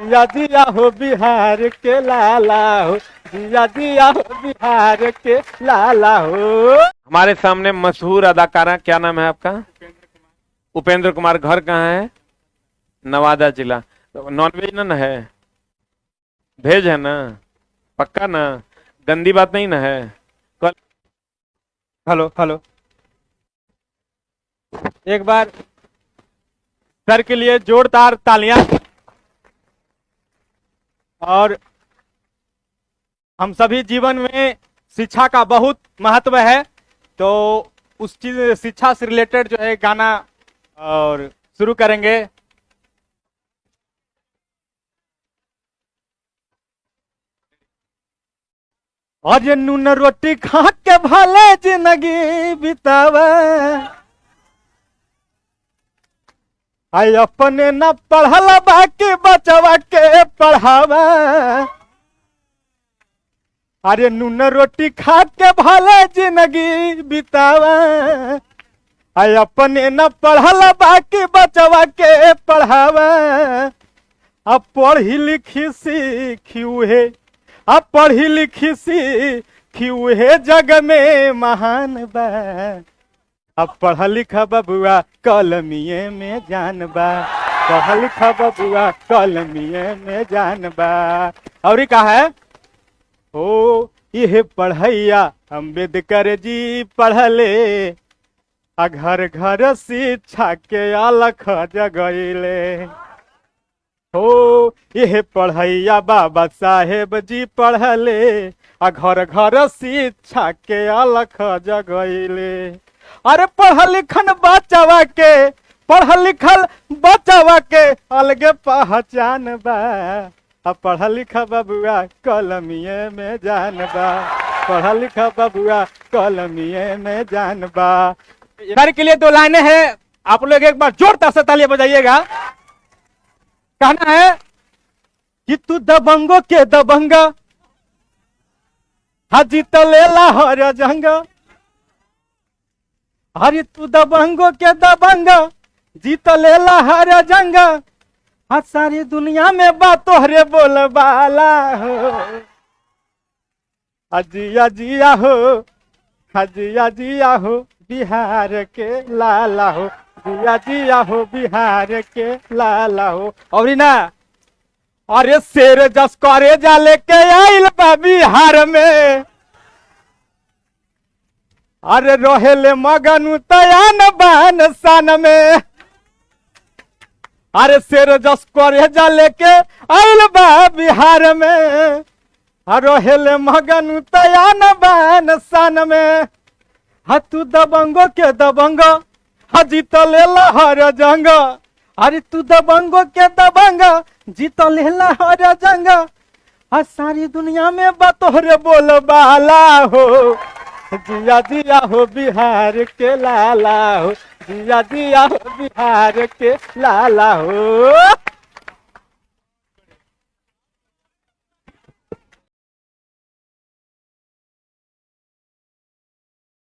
जिया जिया हो बिहार के लाला हो, जिया जिया हो बिहार के लाला हो। हमारे सामने मशहूर अदाकारा, क्या नाम है आपका? उपेंद्र कुमार। घर कहाँ है? नवादा जिला। तो नॉनवेज ना है, भेज है ना? पक्का ना? गंदी बात नहीं ना है? कल हेलो हेलो, एक बार सर के लिए जोरदार तालियां। और हम सभी जीवन में शिक्षा का बहुत महत्व है, तो उस चीज शिक्षा से रिलेटेड जो है गाना और शुरू करेंगे। आज नून रोटी खा के भले जिंदगी बितावे, आई अपने न पढ़ल बाकी बचवा के पढ़ावा। अरे नून रोटी खा के भले जिंदगी बितावा, आई अपने न पढ़ल बाकी बचवा के पढ़ावा। अब पढ़ी लिखी सीखी उहे, अब पढ़ी लिखी सीखी उहे जग में महान बा। अब पढ़ा लिखा बबुआ कलमिए में जान बा, पढ़ा लिखा बबुआ कलमिए में जान बा। और कहा है ओ यह पढ़ैया अम्बेडकर जी पढ़ले, आ घर घर शिक्षा के अलख जगैले। हो यह पढ़ैया बाबा साहेब जी पढ़ले, आ घर घर शिक्षा के अलख जगैले। अरे पढ़ल लिखल बचवा के, पढ़ल लिखल बचवा के अलगे पहचान बा। अब पढ़ा लिखा बबुआ कलमिए में जान बा, पढ़ा लिखा बबुआ कलमिए में जान बा। इधर के लिए दो लाइनें हैं, आप लोग एक बार जोरदार से तालियां बजाइएगा। कहना है कि तू दबंगों के दबंगा, हाजी तलेला हर जंग। अरे तू दबंगों के दबंगा, जीत लेला हर जंग। आज सारी दुनिया में बात तोहरे बोलबाला हो। अजिया जिया हो, अजिया जिया हो बिहार के लाला हो, जिया जिया हो बिहार के लाला हो। और ना अरे शेर जस करे जा लेके आइल बा बिहार में, अरे रोहेले मगनु तयान बान सन में। अरे शेर जस करे जा लेके आइल बा बिहार में, रोहेले मगनु तयान बान सन में। तू दबंगों के दबंग, जीत लेला हर जंग। अरे तू दबंगों के दबंग, जीत लेला हर जंग। सारी दुनिया में बतोहरे बोलबाला हो। जिया जिया हो बिहार के लाला हो, जिया जिया हो बिहार के लाला हो।